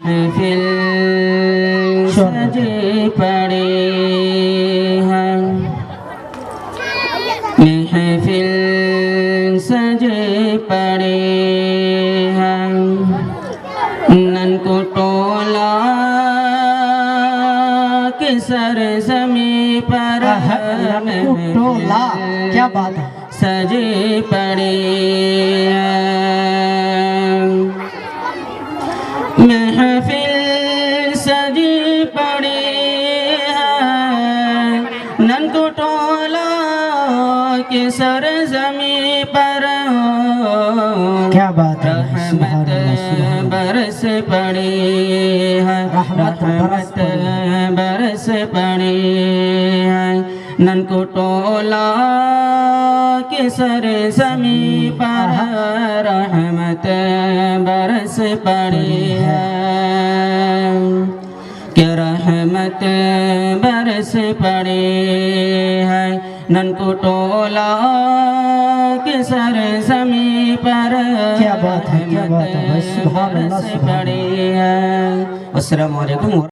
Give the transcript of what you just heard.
محفل سجے پڑے ہیں محفل سجے پڑے ہیں نن کو ٹولا کے سرزمیں پر ٹولا کیا بات ہے سجے پڑے ہیں محفل سجی پڑی ہے نن کو ٹولا کے سرزمیں پر کیا بات ہے رحمت برس پڑی ہے رحمت برس پڑی ہے نن کو ٹولا کے سرزمیں پر رحمت برس پڑی ہے کہ رحمت برس پڑی ہے نن کو ٹولا کے سرزمیں پر کیا بات ہے کیا بات ہے سبحان اللہ برس پڑی ہے۔ السلام علیکم۔